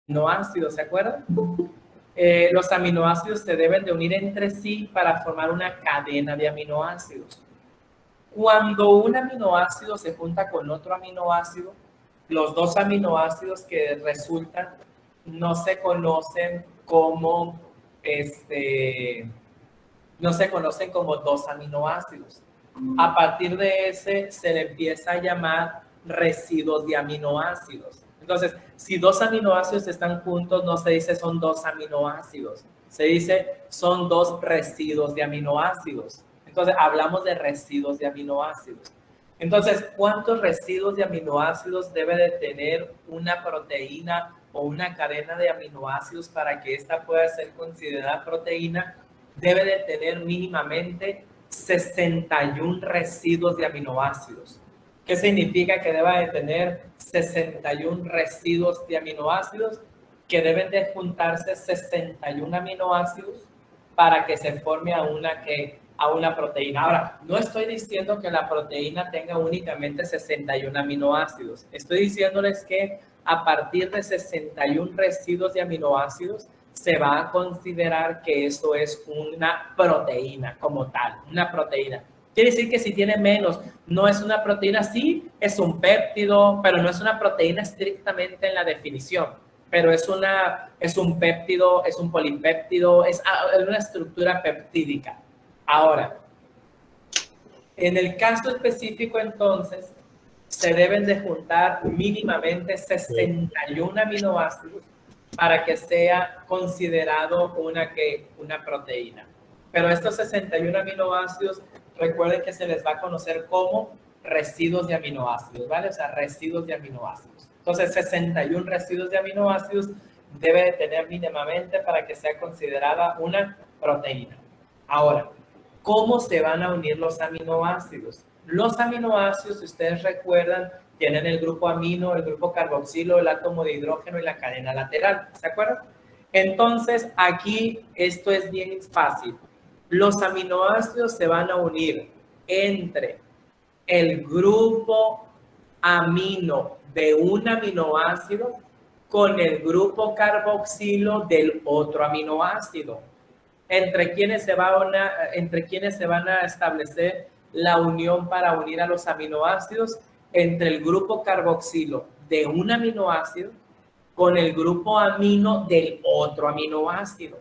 aminoácidos, ¿se acuerdan? Los aminoácidos se deben de unir entre sí para formar una cadena de aminoácidos. Cuando un aminoácido se junta con otro aminoácido, los dos aminoácidos que resultan no se conocen como dos aminoácidos. A partir de ese se le empieza a llamar residuos de aminoácidos. Entonces, si dos aminoácidos están juntos, no se dice son dos aminoácidos, se dice son dos residuos de aminoácidos. Entonces, hablamos de residuos de aminoácidos. Entonces, ¿cuántos residuos de aminoácidos debe de tener una proteína o una cadena de aminoácidos para que ésta pueda ser considerada proteína? Debe de tener mínimamente 61 residuos de aminoácidos. ¿Qué significa que deba de tener 61 residuos de aminoácidos? Que deben de juntarse 61 aminoácidos para que se forme a una proteína. Ahora, no estoy diciendo que la proteína tenga únicamente 61 aminoácidos. Estoy diciéndoles que a partir de 61 residuos de aminoácidos se va a considerar que eso es una proteína como tal, una proteína. Quiere decir que si tiene menos, no es una proteína, sí, es un péptido, pero no es una proteína estrictamente en la definición. Pero es un péptido, es un polipéptido, es una estructura peptídica. Ahora, en el caso específico, entonces, se deben de juntar mínimamente 61 aminoácidos para que sea considerado una proteína. Pero estos 61 aminoácidos, recuerden que se les va a conocer como residuos de aminoácidos, ¿vale? O sea, residuos de aminoácidos. Entonces, 61 residuos de aminoácidos debe de tener mínimamente para que sea considerada una proteína. Ahora, ¿cómo se van a unir los aminoácidos? Los aminoácidos, si ustedes recuerdan, tienen el grupo amino, el grupo carboxilo, el átomo de hidrógeno y la cadena lateral. ¿Se acuerdan? Entonces, aquí esto es bien fácil. Los aminoácidos se van a unir entre el grupo amino de un aminoácido con el grupo carboxilo del otro aminoácido. Entre quienes se van a establecer la unión para unir a los aminoácidos, entre el grupo carboxilo de un aminoácido con el grupo amino del otro aminoácido.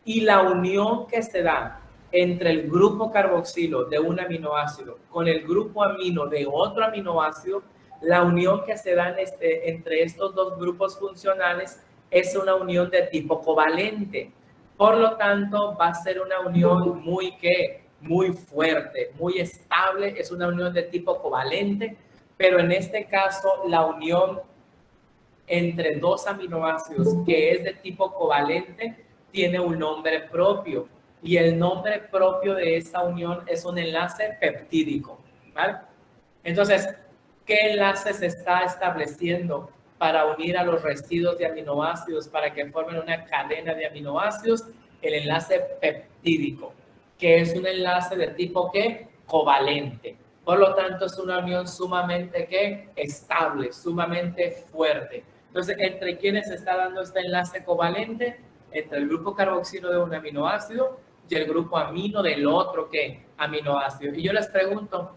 Y la unión que se da entre el grupo carboxilo de un aminoácido con el grupo amino de otro aminoácido, la unión que se da entre estos dos grupos funcionales es una unión de tipo covalente. Por lo tanto, va a ser una unión muy fuerte, muy estable, es una unión de tipo covalente, pero en este caso la unión entre dos aminoácidos que es de tipo covalente tiene un nombre propio y el nombre propio de esa unión es un enlace peptídico, ¿vale? Entonces, ¿qué enlace se está estableciendo para unir a los residuos de aminoácidos para que formen una cadena de aminoácidos? El enlace peptídico, que es un enlace de tipo covalente. Por lo tanto, es una unión sumamente estable, sumamente fuerte. Entonces, ¿entre quiénes se está dando este enlace covalente? Entre el grupo carboxilo de un aminoácido y el grupo amino del otro aminoácido. Y yo les pregunto,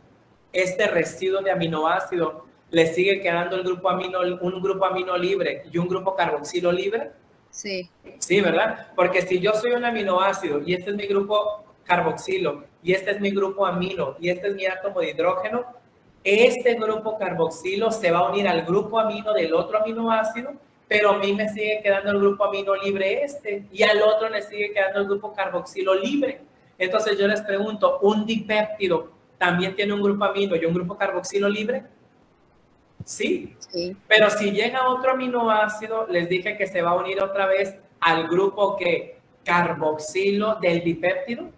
¿este residuo de aminoácido le sigue quedando un grupo amino libre y un grupo carboxilo libre? Sí. Sí, ¿verdad? Porque si yo soy un aminoácido y este es mi grupo carboxilo y este es mi grupo amino y este es mi átomo de hidrógeno, este grupo carboxilo se va a unir al grupo amino del otro aminoácido, pero a mí me sigue quedando el grupo amino libre y al otro le sigue quedando el grupo carboxilo libre. Entonces yo les pregunto, ¿un dipéptido también tiene un grupo amino y un grupo carboxilo libre? Sí. Pero si llega otro aminoácido, les dije que se va a unir otra vez al grupo carboxilo del dipéptido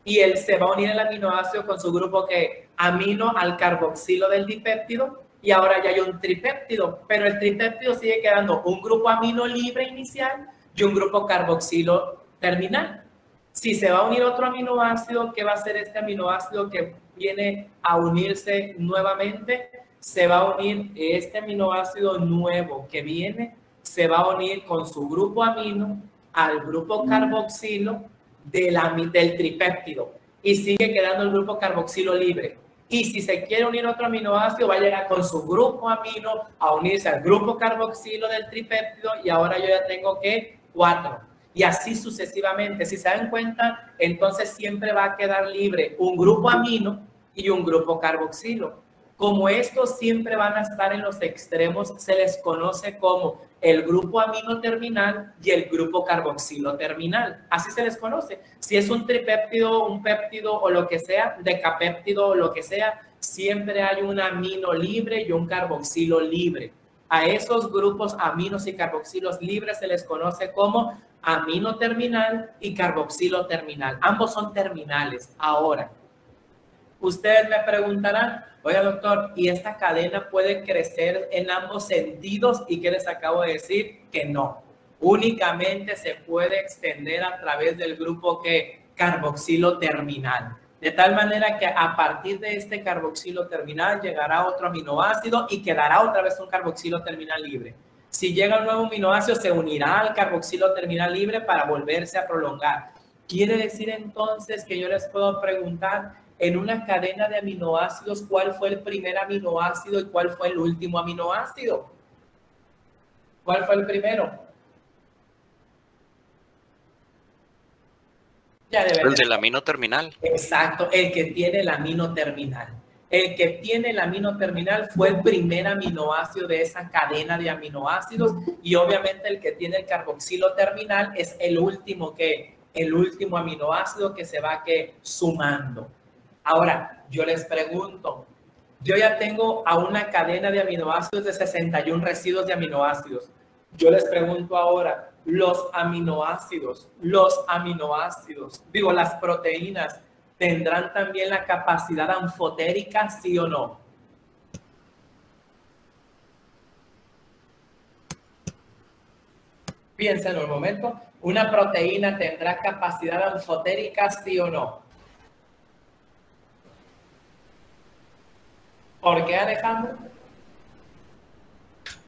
y él se va a unir el aminoácido con su grupo amino al carboxilo del dipéptido y ahora ya hay un tripéptido, pero el tripéptido sigue quedando un grupo amino libre inicial y un grupo carboxilo terminal. Si se va a unir otro aminoácido, ¿qué va a hacer este aminoácido que viene a unirse nuevamente? Se va a unir este aminoácido nuevo que viene, se va a unir con su grupo amino al grupo carboxilo del tripéptido y sigue quedando el grupo carboxilo libre. Y si se quiere unir otro aminoácido, va a llegar con su grupo amino a unirse al grupo carboxilo del tripéptido y ahora yo ya tengo que 4. Y así sucesivamente. Si se dan cuenta, entonces siempre va a quedar libre un grupo amino y un grupo carboxilo. Como estos siempre van a estar en los extremos, se les conoce como el grupo amino terminal y el grupo carboxilo terminal. Así se les conoce. Si es un tripéptido, un péptido o lo que sea, decapéptido o lo que sea, siempre hay un amino libre y un carboxilo libre. A esos grupos aminos y carboxilos libres se les conoce como amino terminal y carboxilo terminal. Ambos son terminales. Ahora, ustedes me preguntarán, oiga doctor, ¿y esta cadena puede crecer en ambos sentidos? ¿Y qué les acabo de decir? Que no. Únicamente se puede extender a través del grupo carboxilo terminal. De tal manera que a partir de este carboxilo terminal llegará otro aminoácido y quedará otra vez un carboxilo terminal libre. Si llega un nuevo aminoácido, se unirá al carboxilo terminal libre para volverse a prolongar. Quiere decir entonces que yo les puedo preguntar, en una cadena de aminoácidos, ¿cuál fue el primer aminoácido y cuál fue el último aminoácido? ¿Cuál fue el primero? Ya el del amino terminal. Exacto, el que tiene el amino terminal. El que tiene el amino terminal fue el primer aminoácido de esa cadena de aminoácidos y obviamente el que tiene el carboxilo terminal es el último aminoácido que se va sumando. Ahora, yo les pregunto, yo ya tengo a una cadena de aminoácidos de 61 residuos de aminoácidos. Yo les pregunto ahora, las proteínas, ¿tendrán también la capacidad anfotérica, sí o no? Piensen un momento, ¿una proteína tendrá capacidad anfotérica, sí o no? ¿Por qué, Alejandro?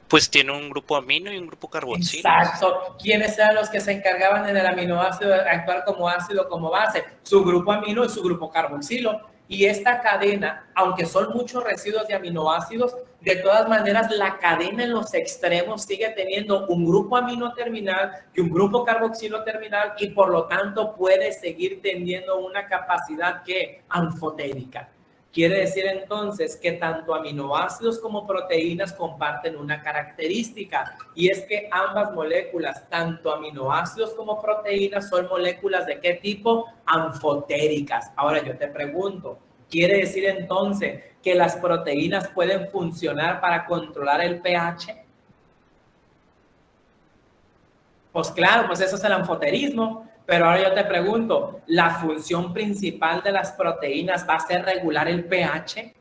Pues tiene un grupo amino y un grupo carboxilo. Exacto. ¿Quiénes eran los que se encargaban en el aminoácido de actuar como ácido, como base? Su grupo amino y su grupo carboxilo. Y esta cadena, aunque son muchos residuos de aminoácidos, de todas maneras la cadena en los extremos sigue teniendo un grupo amino terminal y un grupo carboxilo terminal y por lo tanto puede seguir teniendo una capacidad anfotérica. Quiere decir entonces que tanto aminoácidos como proteínas comparten una característica y es que ambas moléculas, tanto aminoácidos como proteínas, son moléculas ¿de qué tipo? Anfotéricas. Ahora yo te pregunto, ¿quiere decir entonces que las proteínas pueden funcionar para controlar el pH? Pues claro, pues eso es el anfoterismo. Pero ahora yo te pregunto, ¿la función principal de las proteínas va a ser regular el pH?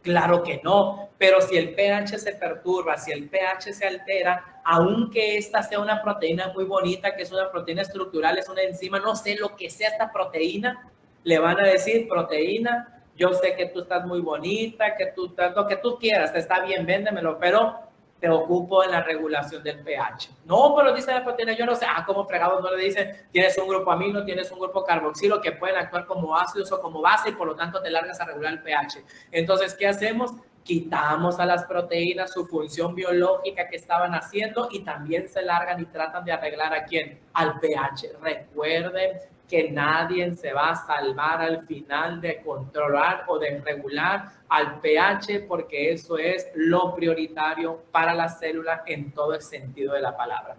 Claro que no, pero si el pH se perturba, si el pH se altera, aunque esta sea una proteína muy bonita, que es una proteína estructural, es una enzima, no sé lo que sea esta proteína, le van a decir, proteína, yo sé que tú estás muy bonita, que tú lo que tú quieras, está bien, véndemelo, pero te ocupo en la regulación del pH. No, pero dice la proteína, yo no sé, ¿cómo fregados no le dicen? Tienes un grupo amino, tienes un grupo carboxilo que pueden actuar como ácidos o como base y por lo tanto te largas a regular el pH. Entonces, ¿qué hacemos? Quitamos a las proteínas su función biológica que estaban haciendo y también se largan y tratan de arreglar ¿a quién? Al pH. Recuerden que nadie se va a salvar al final de controlar o de regular al pH porque eso es lo prioritario para la célula en todo el sentido de la palabra.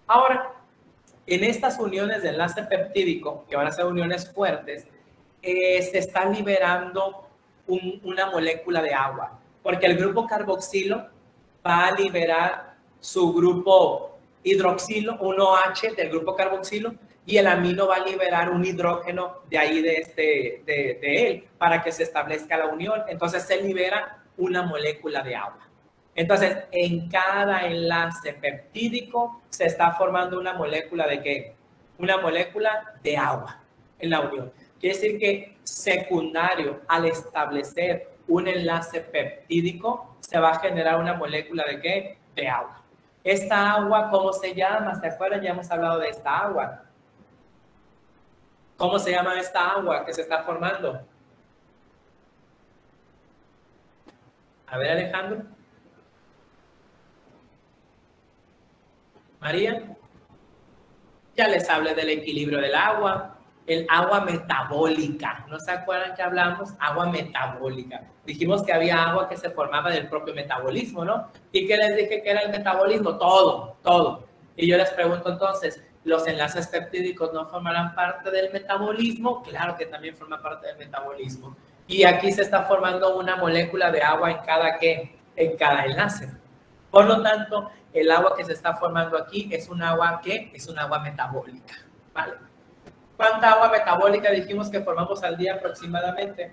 Ahora, en estas uniones de enlace peptídico, que van a ser uniones fuertes, se está liberando una molécula de agua, porque el grupo carboxilo va a liberar su grupo hidroxilo, un OH del grupo carboxilo, y el amino va a liberar un hidrógeno de ahí de él para que se establezca la unión. Entonces se libera una molécula de agua. Entonces en cada enlace peptídico se está formando una molécula ¿de qué? Una molécula de agua en la unión. Quiere decir que secundario al establecer un enlace peptídico se va a generar una molécula ¿de qué? De agua. Esta agua, ¿cómo se llama? ¿Se acuerdan? Ya hemos hablado de esta agua. ¿Cómo se llama esta agua que se está formando? A ver, Alejandro. María. Ya les hablé del equilibrio del agua. El agua metabólica. ¿No se acuerdan que hablamos? Agua metabólica. Dijimos que había agua que se formaba del propio metabolismo, ¿no? ¿Y qué les dije que era el metabolismo? Todo, todo. Y yo les pregunto entonces, ¿los enlaces peptídicos no formarán parte del metabolismo? Claro que también forma parte del metabolismo. Y aquí se está formando una molécula de agua en cada ¿qué? En cada enlace. Por lo tanto, el agua que se está formando aquí es un agua que es un agua metabólica, ¿vale? ¿Cuánta agua metabólica dijimos que formamos al día aproximadamente?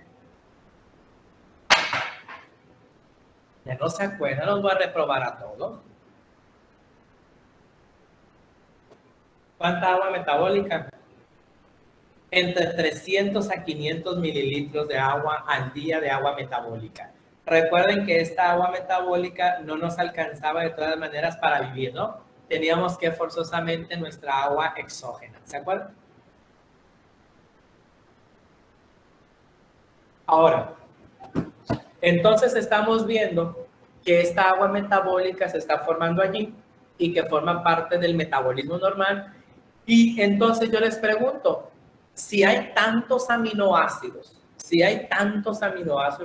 Ya no se acuerdan, los voy a reprobar a todos. ¿Cuánta agua metabólica? Entre 300 a 500 mililitros de agua al día de agua metabólica. Recuerden que esta agua metabólica no nos alcanzaba de todas maneras para vivir, ¿no? Teníamos que forzosamente nuestra agua exógena, ¿se acuerdan? Ahora, entonces estamos viendo que esta agua metabólica se está formando allí y que forma parte del metabolismo normal. Y entonces yo les pregunto, si hay tantos aminoácidos,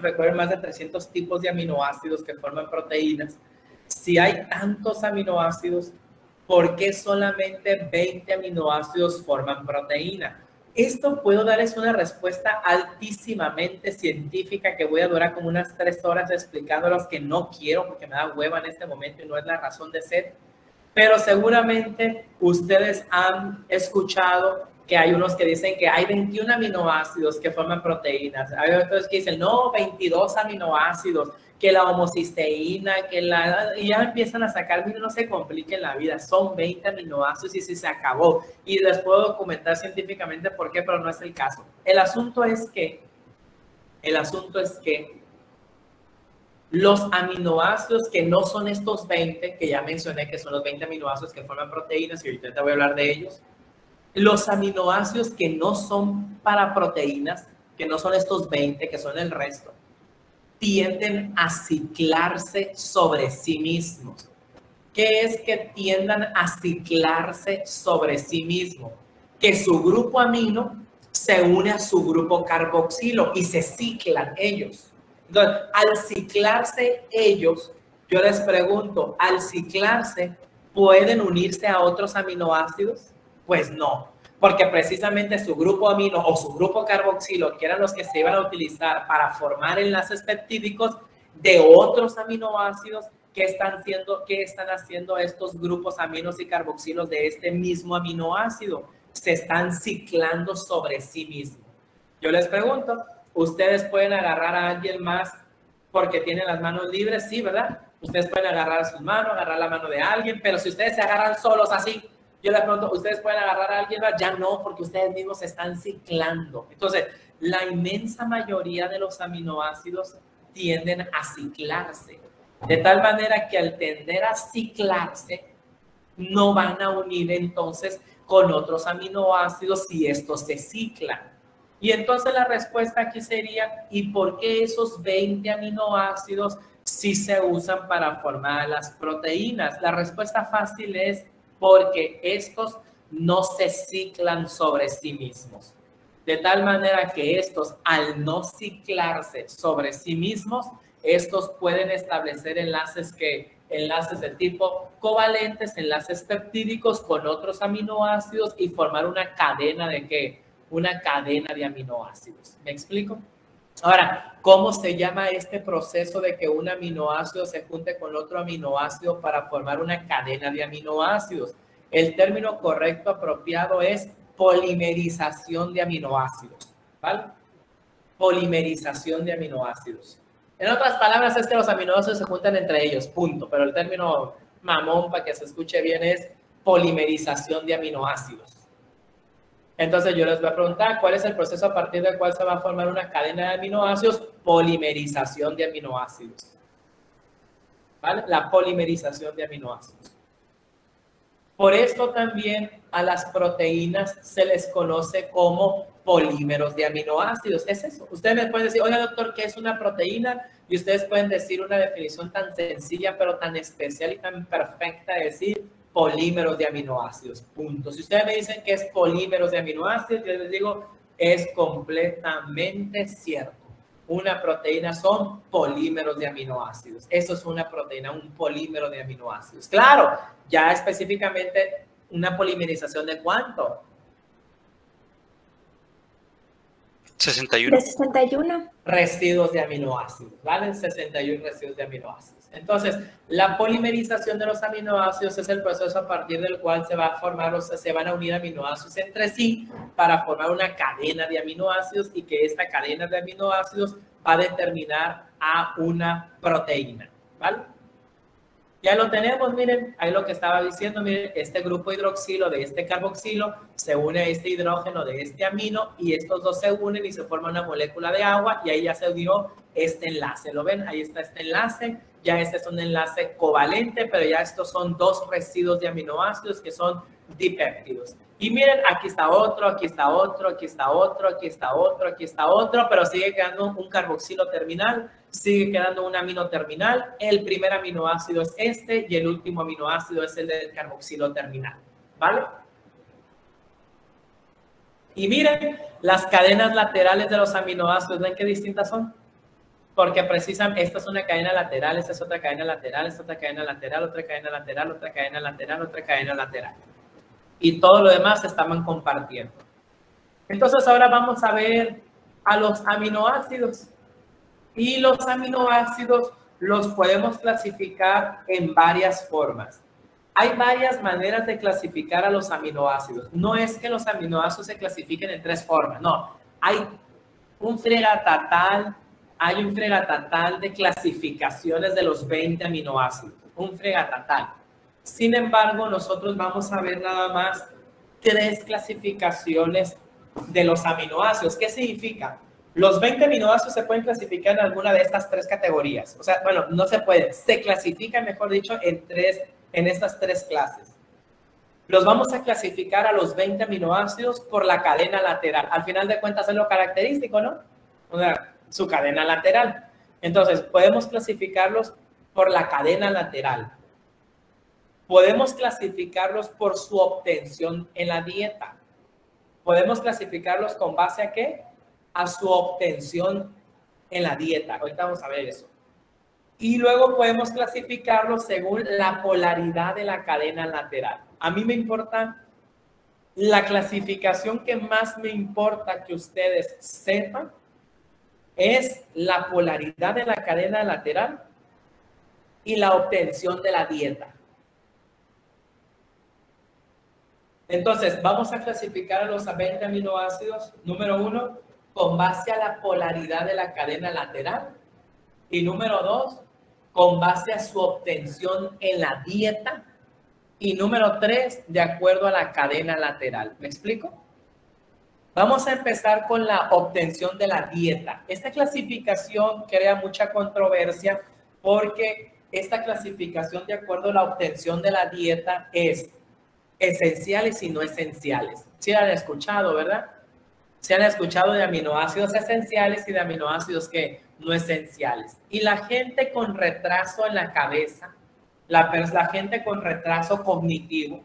recuerden más de 300 tipos de aminoácidos que forman proteínas, si hay tantos aminoácidos, ¿por qué solamente 20 aminoácidos forman proteína? Esto puedo darles una respuesta altísimamente científica que voy a durar como unas 3 horas explicándolos, que no quiero porque me da hueva en este momento y no es la razón de ser. Pero seguramente ustedes han escuchado que hay unos que dicen que hay 21 aminoácidos que forman proteínas. Hay otros que dicen, no, 22 aminoácidos, que la homocisteína, y ya empiezan a sacar, no se compliquen la vida, son 20 aminoácidos y si se acabó. Y les puedo documentar científicamente por qué, pero no es el caso. El asunto es que los aminoácidos que no son estos 20, que ya mencioné que son los 20 aminoácidos que forman proteínas, y ahorita te voy a hablar de ellos, los aminoácidos que no son para proteínas, que no son estos 20, que son el resto, tienden a ciclarse sobre sí mismos. ¿Qué es que tiendan a ciclarse sobre sí mismos? Que su grupo amino se une a su grupo carboxilo y se ciclan ellos. Entonces, al ciclarse ellos, yo les pregunto, al ciclarse, ¿pueden unirse a otros aminoácidos? Pues no, porque precisamente su grupo amino o su grupo carboxilo, que eran los que se iban a utilizar para formar enlaces peptídicos de otros aminoácidos, ¿qué están haciendo estos grupos aminos y carboxilos de este mismo aminoácido? Se están ciclando sobre sí mismos. Yo les pregunto, ¿ustedes pueden agarrar a alguien más porque tienen las manos libres? Sí, ¿verdad? Ustedes pueden agarrar sus manos, agarrar la mano de alguien, pero si ustedes se agarran solos así, yo les pregunto, ¿ustedes pueden agarrar a alguien más? Ya no, porque ustedes mismos se están ciclando. Entonces, la inmensa mayoría de los aminoácidos tienden a ciclarse. De tal manera que al tender a ciclarse, no van a unir entonces con otros aminoácidos si estos se ciclan. Y entonces la respuesta aquí sería, ¿y por qué esos 20 aminoácidos sí se usan para formar las proteínas? La respuesta fácil es porque estos no se ciclan sobre sí mismos. De tal manera que estos, al no ciclarse sobre sí mismos, estos pueden establecer enlaces de tipo covalentes, enlaces peptídicos con otros aminoácidos y formar una cadena de ¿qué? Una cadena de aminoácidos. ¿Me explico? Ahora, ¿cómo se llama este proceso de que un aminoácido se junte con otro aminoácido para formar una cadena de aminoácidos? El término correcto apropiado es polimerización de aminoácidos, ¿vale? Polimerización de aminoácidos. En otras palabras, es que los aminoácidos se juntan entre ellos, punto. Pero el término mamón, para que se escuche bien, es polimerización de aminoácidos. Entonces yo les voy a preguntar, ¿cuál es el proceso a partir del cual se va a formar una cadena de aminoácidos? Polimerización de aminoácidos. ¿Vale? La polimerización de aminoácidos. Por esto también a las proteínas se les conoce como polímeros de aminoácidos. Es eso. Ustedes me pueden decir, oiga, doctor, ¿qué es una proteína? Y ustedes pueden decir una definición tan sencilla, pero tan especial y tan perfecta de decir polímeros de aminoácidos. Punto. Si ustedes me dicen que es polímeros de aminoácidos, yo les digo, es completamente cierto. Una proteína son polímeros de aminoácidos. Eso es una proteína, un polímero de aminoácidos. Claro, ya específicamente una polimerización de ¿cuánto? 61. De 61. Residuos de aminoácidos, ¿vale? 61 residuos de aminoácidos. Entonces, la polimerización de los aminoácidos es el proceso a partir del cual se va a formar, o sea, se van a unir aminoácidos entre sí para formar una cadena de aminoácidos y que esta cadena de aminoácidos va a determinar a una proteína, ¿vale? Ya lo tenemos, miren, ahí lo que estaba diciendo, miren, este grupo hidroxilo de este carboxilo se une a este hidrógeno de este amino y estos dos se unen y se forma una molécula de agua y ahí ya se dio este enlace. ¿Lo ven? Ahí está este enlace, ya este es un enlace covalente, pero ya estos son dos residuos de aminoácidos que son dipéptidos. Y miren, aquí está otro, aquí está otro, aquí está otro, aquí está otro, aquí está otro, pero sigue quedando un carboxilo terminal, sigue quedando un amino terminal. El primer aminoácido es este y el último aminoácido es el del carboxilo terminal, ¿vale? Y miren, las cadenas laterales de los aminoácidos, ¿ven qué distintas son? Porque precisamente esta es una cadena lateral, esta es otra cadena lateral, esta es otra cadena lateral, otra cadena lateral, otra cadena lateral, otra cadena lateral. Y todo lo demás se estaban compartiendo. Entonces ahora vamos a ver a los aminoácidos. Y los aminoácidos los podemos clasificar en varias formas. Hay varias maneras de clasificar a los aminoácidos. No es que los aminoácidos se clasifiquen en tres formas, no. Hay un fregatatal de clasificaciones de los 20 aminoácidos. Un fregatatal. Sin embargo, nosotros vamos a ver nada más 3 clasificaciones de los aminoácidos. ¿Qué significa? Los 20 aminoácidos se pueden clasificar en alguna de estas 3 categorías. O sea, bueno, no se puede. Se clasifican, mejor dicho, en estas 3 clases. Los vamos a clasificar a los 20 aminoácidos por la cadena lateral. Al final de cuentas es lo característico, ¿no? O sea, su cadena lateral. Entonces, podemos clasificarlos por la cadena lateral. Podemos clasificarlos por su obtención en la dieta. Podemos clasificarlos con base a ¿qué? A su obtención en la dieta. Ahorita vamos a ver eso. Y luego podemos clasificarlos según la polaridad de la cadena lateral. A mí me importa, la clasificación que más me importa que ustedes sepan es la polaridad de la cadena lateral y la obtención de la dieta. Entonces, vamos a clasificar a los 20 aminoácidos, número 1, con base a la polaridad de la cadena lateral. Y número 2, con base a su obtención en la dieta. Y número 3, de acuerdo a la cadena lateral. ¿Me explico? Vamos a empezar con la obtención de la dieta. Esta clasificación crea mucha controversia porque esta clasificación de acuerdo a la obtención de la dieta es esenciales y no esenciales. Sí han escuchado, ¿verdad? Se han escuchado de aminoácidos esenciales y de aminoácidos que no esenciales. Y la gente con retraso en la cabeza, la gente con retraso cognitivo,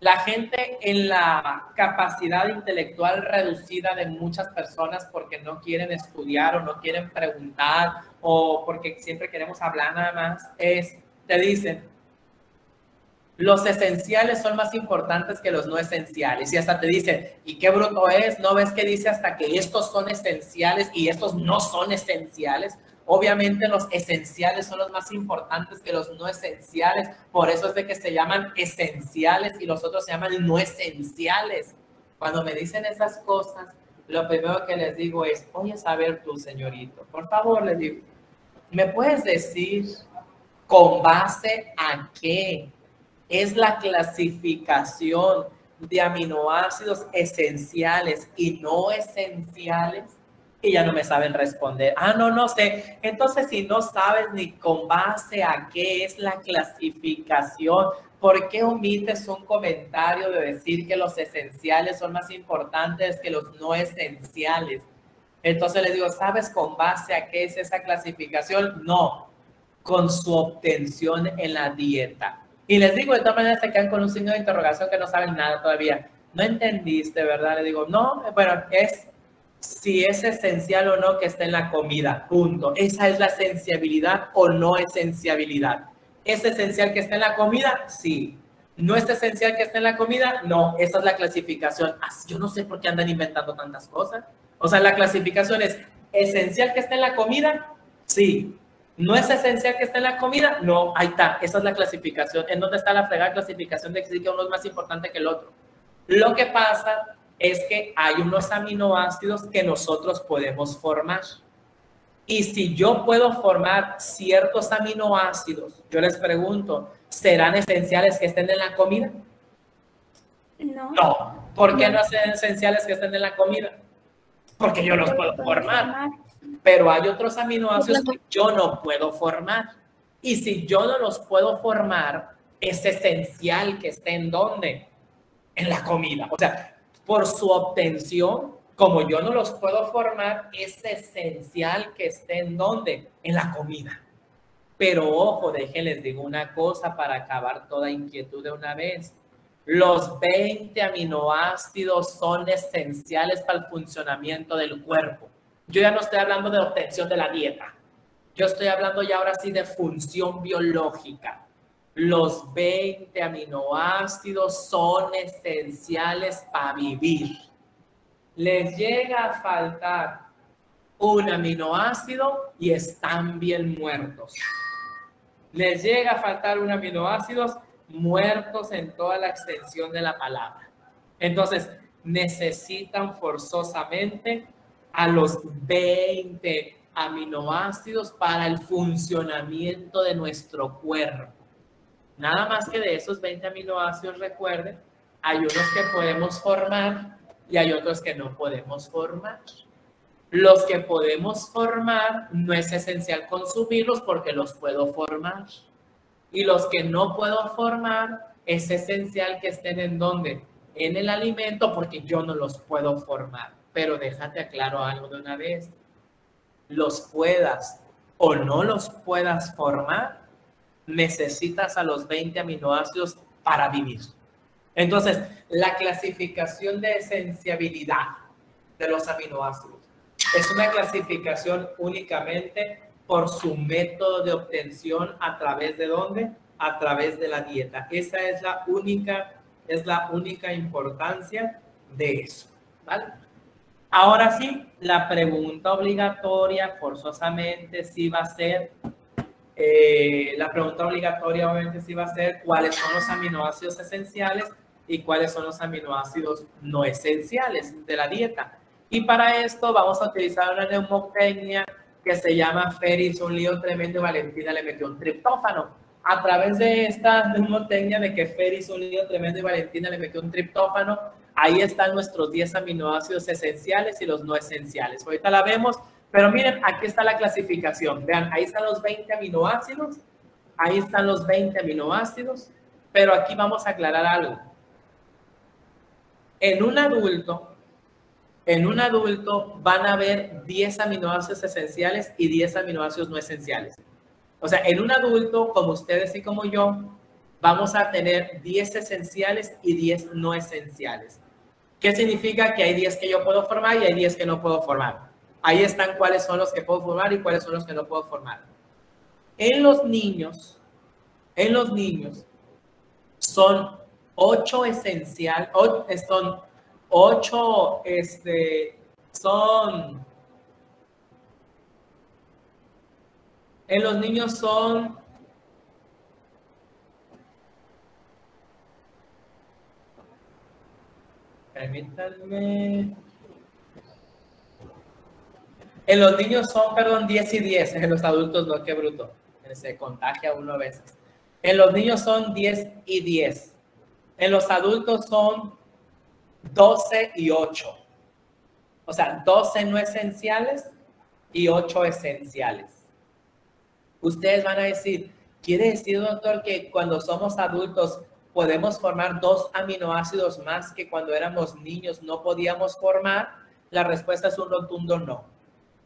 la gente en la capacidad intelectual reducida de muchas personas porque no quieren estudiar o no quieren preguntar o porque siempre queremos hablar nada más, te dicen, los esenciales son más importantes que los no esenciales. Y hasta te dicen, ¿y qué bruto es? ¿No ves que dice hasta que estos son esenciales y estos no son esenciales? Obviamente los esenciales son los más importantes que los no esenciales. Por eso es de que se llaman esenciales y los otros se llaman no esenciales. Cuando me dicen esas cosas, lo primero que les digo es, oye, a ver tú, señorito, por favor, les digo, ¿me puedes decir con base a qué es la clasificación de aminoácidos esenciales y no esenciales? Y ya no me saben responder. No sé. Entonces, si no sabes ni con base a qué es la clasificación, ¿por qué omites un comentario de decir que los esenciales son más importantes que los no esenciales? Entonces les digo, ¿sabes con base a qué es esa clasificación? No, con su obtención en la dieta. Y les digo, de todas maneras se quedan con un signo de interrogación que no saben nada todavía. No entendiste, ¿verdad? Le digo, no, bueno, es si es esencial o no que esté en la comida, punto. Esa es la esenciabilidad o no esenciabilidad. ¿Es esencial que esté en la comida? Sí. ¿No es esencial que esté en la comida? No, esa es la clasificación. Yo no sé por qué andan inventando tantas cosas. O sea, la clasificación es ¿esencial que esté en la comida? Sí. ¿No es esencial que esté en la comida? No, ahí está. Esa es la clasificación. ¿En dónde está la fregada clasificación de que uno es más importante que el otro? Lo que pasa es que hay unos aminoácidos que nosotros podemos formar. Y si yo puedo formar ciertos aminoácidos, yo les pregunto, ¿serán esenciales que estén en la comida? No. No. ¿Por qué no son esenciales que estén en la comida? Porque yo los puedo formar. Pero hay otros aminoácidos que yo no puedo formar. Y si yo no los puedo formar, es esencial que estén ¿dónde? En la comida. O sea, por su obtención, como yo no los puedo formar, es esencial que estén ¿dónde? En la comida. Pero ojo, déjenles digo una cosa para acabar toda inquietud de una vez. Los 20 aminoácidos son esenciales para el funcionamiento del cuerpo. Yo ya no estoy hablando de obtención de la dieta. Yo estoy hablando ya ahora sí de función biológica. Los 20 aminoácidos son esenciales para vivir. Les llega a faltar un aminoácido y están bien muertos. Les llega a faltar un aminoácido, muertos en toda la extensión de la palabra. Entonces, necesitan forzosamente a los 20 aminoácidos para el funcionamiento de nuestro cuerpo. Nada más que de esos 20 aminoácidos, recuerden, hay unos que podemos formar y hay otros que no podemos formar. Los que podemos formar no es esencial consumirlos porque los puedo formar. Y los que no puedo formar es esencial que estén en ¿dónde? En el alimento porque yo no los puedo formar. Pero déjate aclaro algo de una vez. Los puedas o no los puedas formar, necesitas a los 20 aminoácidos para vivir. Entonces, la clasificación de esenciabilidad de los aminoácidos es una clasificación únicamente por su método de obtención a través de ¿dónde? A través de la dieta. Esa es la única importancia de eso, ¿vale? Ahora sí, la pregunta obligatoria forzosamente sí va a ser, obviamente sí va a ser cuáles son los aminoácidos esenciales y cuáles son los aminoácidos no esenciales de la dieta. Y para esto vamos a utilizar una mnemotecnia que se llama Fer hizo un lío tremendo y Valentina le metió un triptófano. A través de esta mnemotecnia de que Fer hizo un lío tremendo y Valentina le metió un triptófano, ahí están nuestros 10 aminoácidos esenciales y los no esenciales. Ahorita la vemos, pero miren, aquí está la clasificación. Vean, ahí están los 20 aminoácidos, ahí están los 20 aminoácidos, pero aquí vamos a aclarar algo. En un adulto van a haber 10 aminoácidos esenciales y 10 aminoácidos no esenciales. O sea, en un adulto, como ustedes y como yo, vamos a tener 10 esenciales y 10 no esenciales. ¿Qué significa? Que hay 10 que yo puedo formar y hay 10 que no puedo formar. Ahí están cuáles son los que puedo formar y cuáles son los que no puedo formar. En los niños son 8 esenciales, en los niños son permítanme. En los niños son, 10 y 10. En los adultos no, qué bruto. Se contagia uno a veces. En los niños son 10 y 10. En los adultos son 12 y 8. O sea, 12 no esenciales y 8 esenciales. Ustedes van a decir, ¿quiere decir, doctor, que cuando somos adultos podemos formar 2 aminoácidos más que cuando éramos niños no podíamos formar, la respuesta es un rotundo no.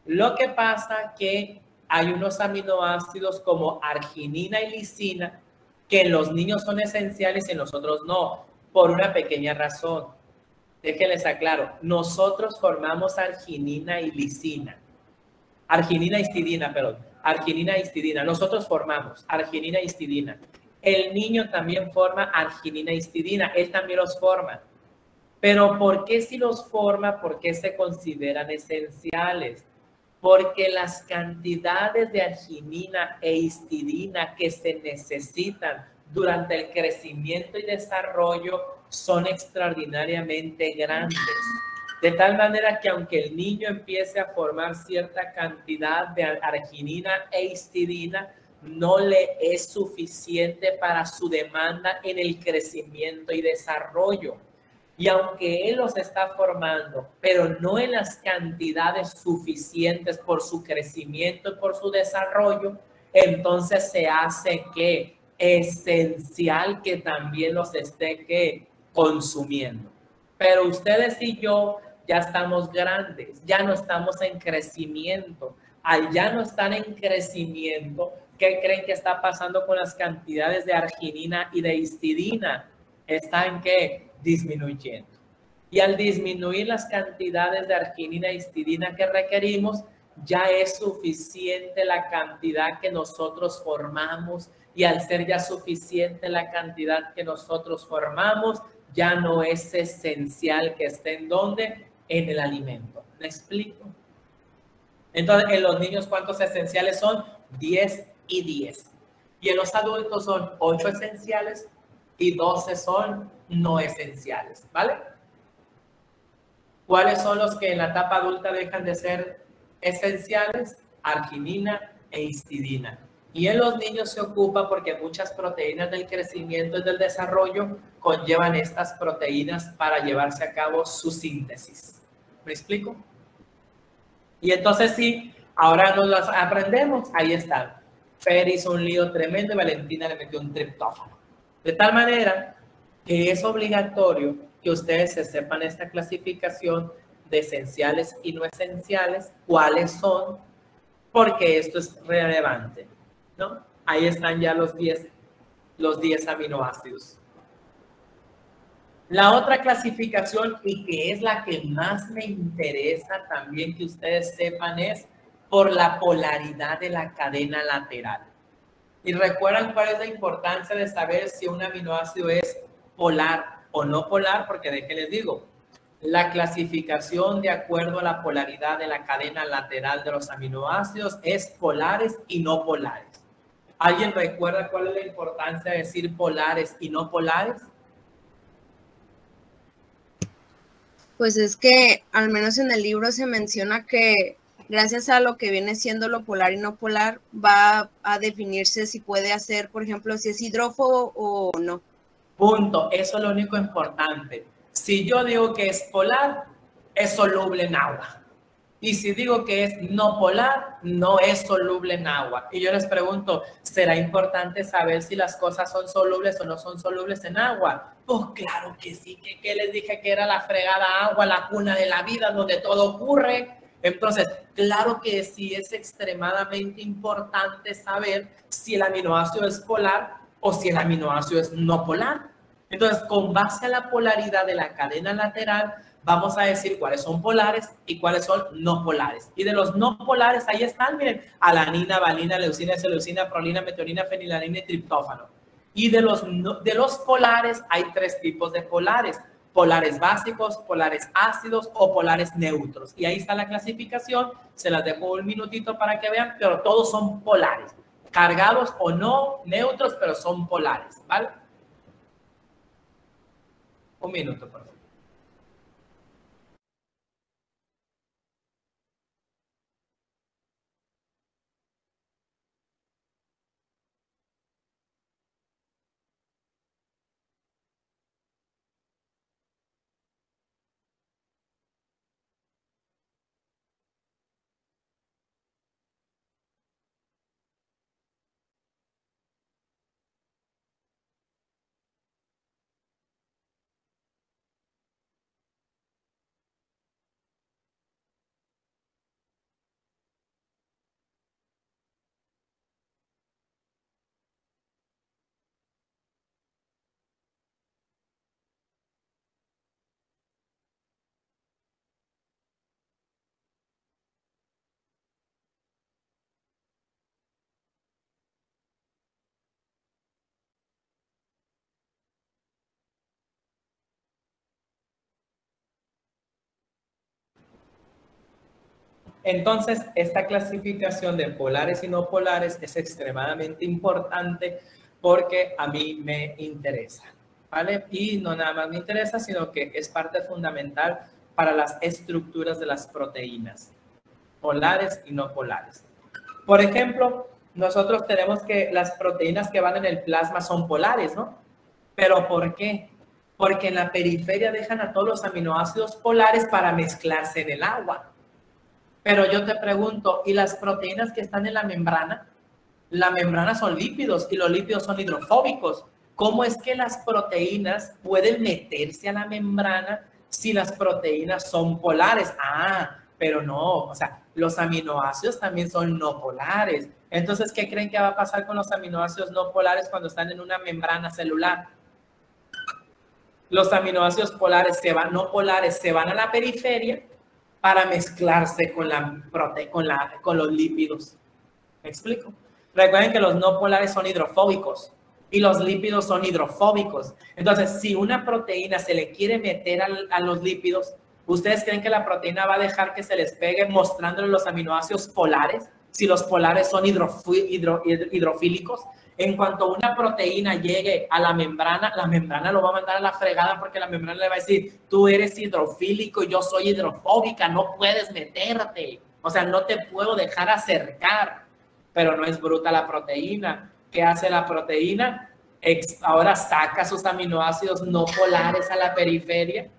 Lo que pasa que hay unos aminoácidos como arginina y lisina que en los niños son esenciales y en los otros no, por una pequeña razón. Déjenles aclaro, nosotros formamos arginina y lisina. Arginina y histidina, perdón. Arginina y histidina. Nosotros formamos arginina y histidina. El niño también forma arginina y histidina. Él también los forma. Pero ¿por qué si los forma? ¿Por qué se consideran esenciales? Porque las cantidades de arginina e histidina que se necesitan durante el crecimiento y desarrollo son extraordinariamente grandes. De tal manera que aunque el niño empiece a formar cierta cantidad de arginina e histidina, no le es suficiente para su demanda en el crecimiento y desarrollo. Y aunque él los está formando, pero no en las cantidades suficientes por su crecimiento y por su desarrollo, entonces se hace que esencial que también los esté consumiendo. Pero ustedes y yo ya estamos grandes, ya no estamos en crecimiento. Al ya no estar en crecimiento, ¿qué creen que está pasando con las cantidades de arginina y de histidina? Están que disminuyendo. Y al disminuir las cantidades de arginina e histidina que requerimos, ya es suficiente la cantidad que nosotros formamos, y al ser ya suficiente la cantidad que nosotros formamos, ya no es esencial que esté en donde, en el alimento. ¿Me explico? Entonces, en los niños, ¿cuántos esenciales son? 10 y 10. Y en los adultos son 8 esenciales y 12 son no esenciales, ¿vale? ¿Cuáles son los que en la etapa adulta dejan de ser esenciales? Arginina e histidina. Y en los niños se ocupa porque muchas proteínas del crecimiento y del desarrollo conllevan estas proteínas para llevarse a cabo su síntesis. ¿Me explico? Y entonces sí, ahora nos las aprendemos, ahí están. Fer hizo un lío tremendo y Valentina le metió un triptófano. De tal manera que es obligatorio que ustedes se sepan esta clasificación de esenciales y no esenciales, cuáles son, porque esto es relevante, ¿no? Ahí están ya los 10 aminoácidos. La otra clasificación, y que es la que más me interesa también que ustedes sepan, es por la polaridad de la cadena lateral. Y recuerdan cuál es la importancia de saber si un aminoácido es polar o no polar, porque de qué les digo, la clasificación de acuerdo a la polaridad de la cadena lateral de los aminoácidos es polares y no polares. ¿Alguien recuerda cuál es la importancia de decir polares y no polares? Pues es que al menos en el libro se menciona que gracias a lo que viene siendo lo polar y no polar, va a definirse si puede hacer, por ejemplo, si es hidrófobo o no. Punto. Eso es lo único importante. Si yo digo que es polar, es soluble en agua. Y si digo que es no polar, no es soluble en agua. Y yo les pregunto, ¿será importante saber si las cosas son solubles o no son solubles en agua? Pues claro que sí, que les dije que era la fregada agua, la cuna de la vida, donde todo ocurre. Entonces, claro que sí es extremadamente importante saber si el aminoácido es polar o si el aminoácido es no polar. Entonces, con base a la polaridad de la cadena lateral, vamos a decir cuáles son polares y cuáles son no polares. Y de los no polares, ahí están, miren, alanina, valina, leucina, celeucina, prolina, metionina, fenilalanina y triptófano. Y de los polares, hay 3 tipos de polares: polares básicos, polares ácidos o polares neutros. Y ahí está la clasificación, se las dejo un minutito para que vean, pero todos son polares, cargados o no, neutros, pero son polares, ¿vale? Un minuto, por favor. Entonces, esta clasificación de polares y no polares es extremadamente importante porque a mí me interesa, ¿vale? Y no nada más me interesa, sino que es parte fundamental para las estructuras de las proteínas, polares y no polares. Por ejemplo, nosotros tenemos que las proteínas que van en el plasma son polares, ¿no? ¿Pero por qué? Porque en la periferia dejan a todos los aminoácidos polares para mezclarse en el agua. Pero yo te pregunto, ¿y las proteínas que están en la membrana? La membrana son lípidos y los lípidos son hidrofóbicos. ¿Cómo es que las proteínas pueden meterse a la membrana si las proteínas son polares? Ah, pero no, o sea, los aminoácidos también son no polares. Entonces, ¿qué creen que va a pasar con los aminoácidos no polares cuando están en una membrana celular? Los aminoácidos polares no polares se van a la periferia para mezclarse con los lípidos. ¿Me explico? Recuerden que los no polares son hidrofóbicos y los lípidos son hidrofóbicos. Entonces, si una proteína se le quiere meter a los lípidos, ¿ustedes creen que la proteína va a dejar que se les pegue mostrándole los aminoácidos polares? Si los polares son hidrofílicos. En cuanto una proteína llegue a la membrana lo va a mandar a la fregada porque la membrana le va a decir, tú eres hidrofílico y yo soy hidrofóbica, no puedes meterte. O sea, no te puedo dejar acercar. Pero no es bruta la proteína. ¿Qué hace la proteína? Ahora saca sus aminoácidos no polares a la periferia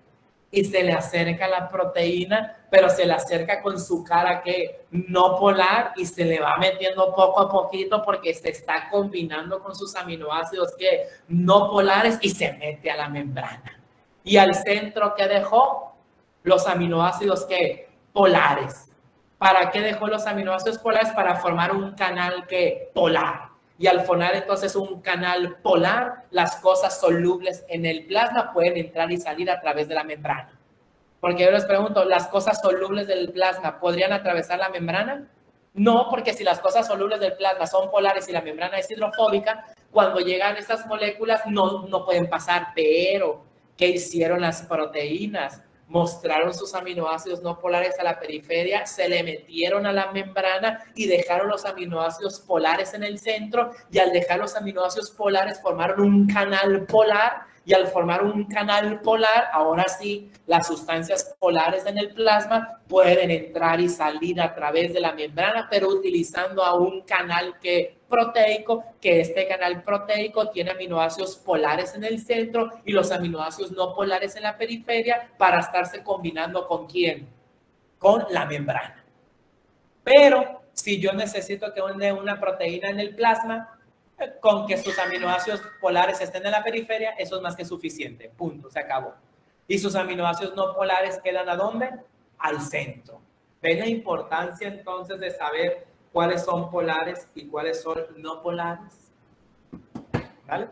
y se le acerca a la proteína, pero se le acerca con su cara que no polar y se le va metiendo poco a poquito porque se está combinando con sus aminoácidos que no polares y se mete a la membrana. Y al centro, ¿qué dejó? Los aminoácidos que polares. ¿Para qué dejó los aminoácidos polares? Para formar un canal que polar. Y al formar entonces un canal polar, las cosas solubles en el plasma pueden entrar y salir a través de la membrana. Porque yo les pregunto, ¿las cosas solubles del plasma podrían atravesar la membrana? No, porque si las cosas solubles del plasma son polares y la membrana es hidrofóbica, cuando llegan estas moléculas no pueden pasar. Pero, ¿qué hicieron las proteínas? Mostraron sus aminoácidos no polares a la periferia, se le metieron a la membrana y dejaron los aminoácidos polares en el centro, y al dejar los aminoácidos polares formaron un canal polar, y al formar un canal polar, ahora sí, las sustancias polares en el plasma pueden entrar y salir a través de la membrana, pero utilizando a un canal proteico, que este canal proteico tiene aminoácidos polares en el centro y los aminoácidos no polares en la periferia para estarse combinando ¿con quién? Con la membrana. Pero si yo necesito que una proteína en el plasma, con que sus aminoácidos polares estén en la periferia, eso es más que suficiente. Punto, se acabó. Y sus aminoácidos no polares quedan ¿a dónde? Al centro. ¿Ven la importancia entonces de saber cuáles son polares y cuáles son no polares? ¿Vale?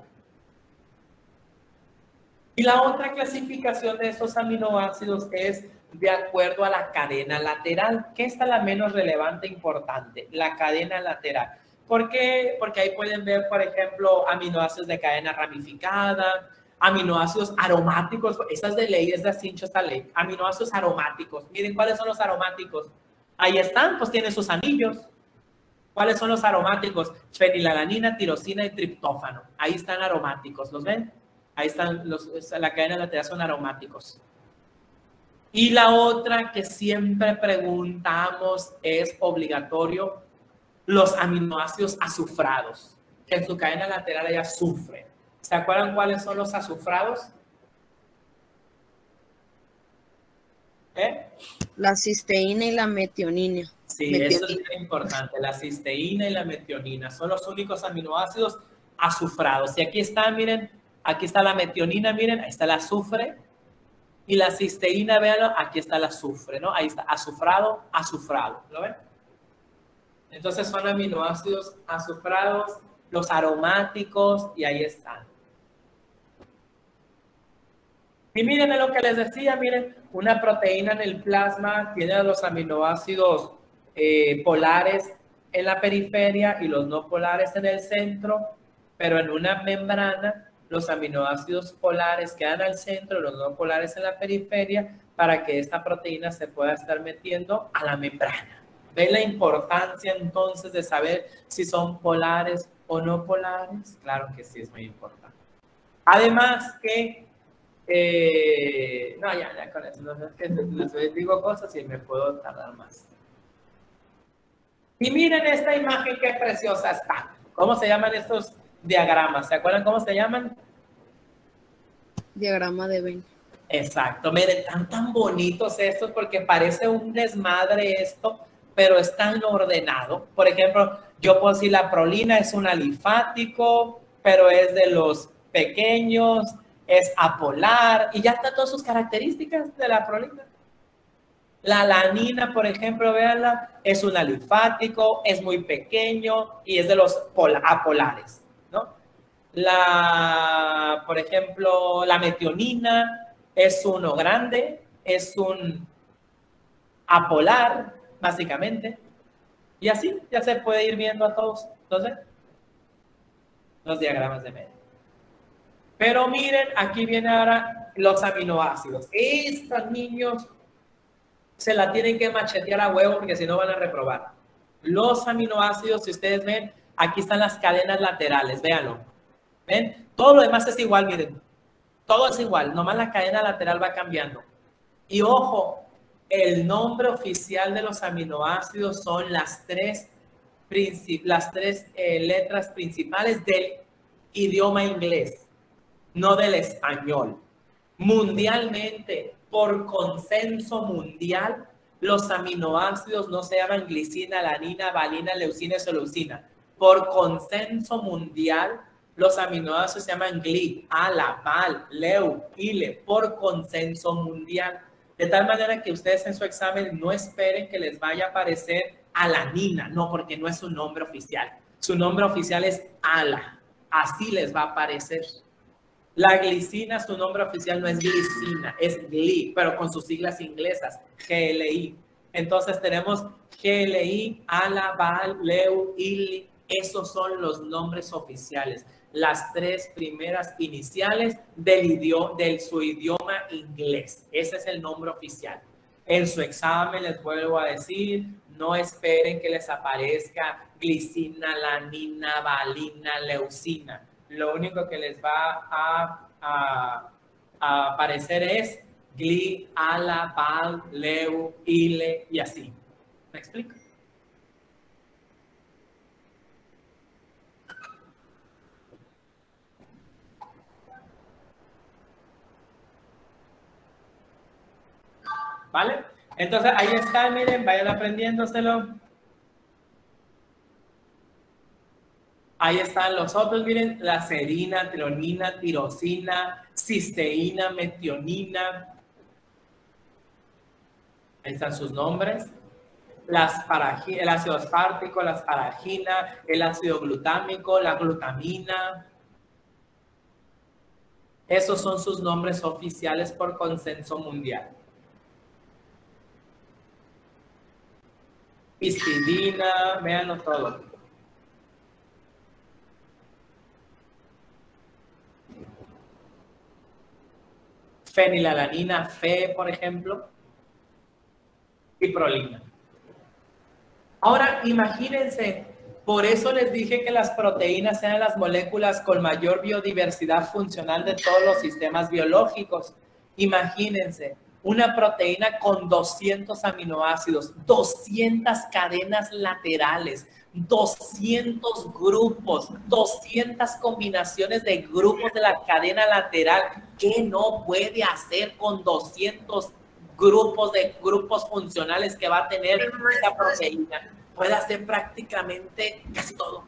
Y la otra clasificación de esos aminoácidos es de acuerdo a la cadena lateral, que esta es la menos relevante e importante, la cadena lateral. ¿Por qué? Porque ahí pueden ver, por ejemplo, aminoácidos de cadena ramificada, aminoácidos aromáticos. Esta es de ley, es de cincho esta ley. Aminoácidos aromáticos. Miren, ¿cuáles son los aromáticos? Ahí están, pues tienen sus anillos. ¿Cuáles son los aromáticos? Fenilalanina, tirosina y triptófano. Ahí están aromáticos, ¿los ven? Ahí están, la cadena lateral son aromáticos. Y la otra que siempre preguntamos es obligatorio, los aminoácidos azufrados, que en su cadena lateral hay azufre. ¿Se acuerdan cuáles son los azufrados? La cisteína y la metionina. Sí, eso es muy importante. La cisteína y la metionina son los únicos aminoácidos azufrados. Y aquí está, miren, aquí está la metionina, miren, ahí está el azufre. Y la cisteína, véanlo, aquí está el azufre, ¿no? Ahí está, azufrado, azufrado. ¿Lo ven? Entonces son aminoácidos azufrados, los aromáticos, y ahí están. Y miren lo que les decía, miren, una proteína en el plasma tiene los aminoácidos polares en la periferia y los no polares en el centro, pero en una membrana los aminoácidos polares quedan al centro y los no polares en la periferia para que esta proteína se pueda estar metiendo a la membrana. ¿Ven la importancia entonces de saber si son polares o no polares? Claro que sí, es muy importante. Además que, no, ya con eso, no es que les digo cosas y me puedo tardar más. Y miren esta imagen, qué preciosa está. ¿Cómo se llaman estos diagramas? ¿Se acuerdan cómo se llaman? Diagrama de Venn. Exacto, miren, tan bonitos estos porque parece un desmadre esto, pero es tan ordenado. Por ejemplo, yo puedo decir la prolina es un alifático, pero es de los pequeños, es apolar, y ya está todas sus características de la prolina. La alanina, por ejemplo, véanla, es un alifático, es muy pequeño y es de los apolares, ¿no? Por ejemplo, la metionina es uno grande, es un apolar, básicamente. Y así ya se puede ir viendo a todos. Entonces, los diagramas de medio. Pero miren, aquí viene ahora los aminoácidos. Estos niños se la tienen que machetear a huevo porque si no van a reprobar. Los aminoácidos, si ustedes ven, aquí están las cadenas laterales, véanlo. ¿Ven? Todo lo demás es igual, miren. Todo es igual, nomás la cadena lateral va cambiando. Y ojo, el nombre oficial de los aminoácidos son las tres letras principales del idioma inglés, no del español. Mundialmente, por consenso mundial, los aminoácidos no se llaman glicina, alanina, valina, leucina y isoleucina. Por consenso mundial, los aminoácidos se llaman GLI, ALA, VAL, LEU, ILE, por consenso mundial. De tal manera que ustedes en su examen no esperen que les vaya a aparecer alanina, no, porque no es su nombre oficial. Su nombre oficial es ALA, así les va a aparecer. La glicina, su nombre oficial no es glicina, es GLI, pero con sus siglas inglesas, GLI. Entonces tenemos GLI, ALA, VAL, LEU, ILI, esos son los nombres oficiales. Las tres primeras iniciales de su idioma inglés. Ese es el nombre oficial. En su examen les vuelvo a decir, no esperen que les aparezca glicina, alanina, valina, leucina. Lo único que les va a aparecer es GLI, ALA, VAL, LEU, ILE y así. ¿Me explico? ¿Vale? Entonces, ahí está, miren, vayan aprendiéndoselo. Ahí están los otros, miren, la serina, tronina, tirosina, cisteína, metionina. Ahí están sus nombres. El ácido aspartico, la asparagina, el ácido glutámico, la glutamina. Esos son sus nombres oficiales por consenso mundial. Histidina, véanlo todo. Fenilalanina, Fe, por ejemplo, y prolina. Ahora, imagínense, por eso les dije que las proteínas sean las moléculas con mayor biodiversidad funcional de todos los sistemas biológicos. Imagínense, una proteína con 200 aminoácidos, 200 cadenas laterales, 200 grupos, 200 combinaciones de grupos de la cadena lateral. ¿Qué no puede hacer con 200 grupos funcionales que va a tener esta proteína? Puede hacer prácticamente casi todo.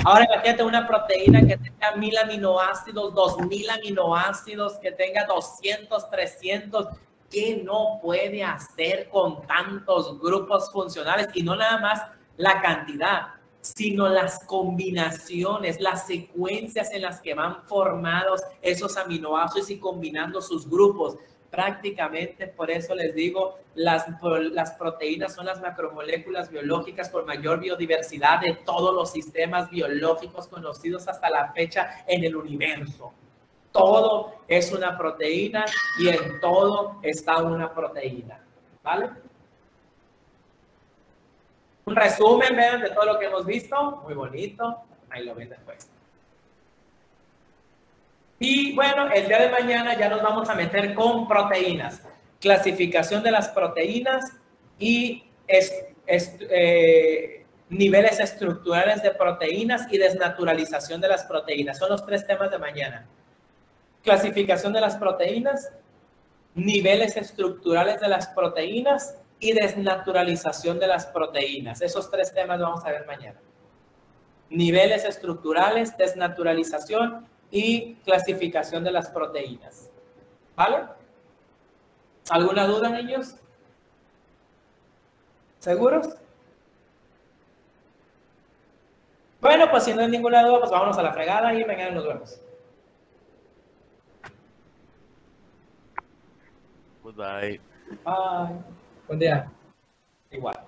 Ahora imagínate una proteína que tenga 1000 aminoácidos, 2000 aminoácidos, que tenga 200, 300. ¿Qué no puede hacer con tantos grupos funcionales? Y no nada más la cantidad, sino las combinaciones, las secuencias en las que van formados esos aminoácidos y combinando sus grupos. Prácticamente, por eso les digo, las proteínas son las macromoléculas biológicas con mayor biodiversidad de todos los sistemas biológicos conocidos hasta la fecha en el universo. Todo es una proteína y en todo está una proteína, ¿vale? Un resumen, vean, de todo lo que hemos visto. Muy bonito. Ahí lo ven después. Y bueno, el día de mañana ya nos vamos a meter con proteínas. Clasificación de las proteínas y niveles estructurales de proteínas y desnaturalización de las proteínas. Son los 3 temas de mañana. Clasificación de las proteínas, niveles estructurales de las proteínas y desnaturalización de las proteínas. Esos 3 temas vamos a ver mañana. Niveles estructurales, desnaturalización y clasificación de las proteínas. ¿Vale? ¿Alguna duda, niños? ¿Seguros? Bueno, pues si no hay ninguna duda, pues vámonos a la fregada y mañana nos vemos. Goodbye. Bye. Buen día. Igual.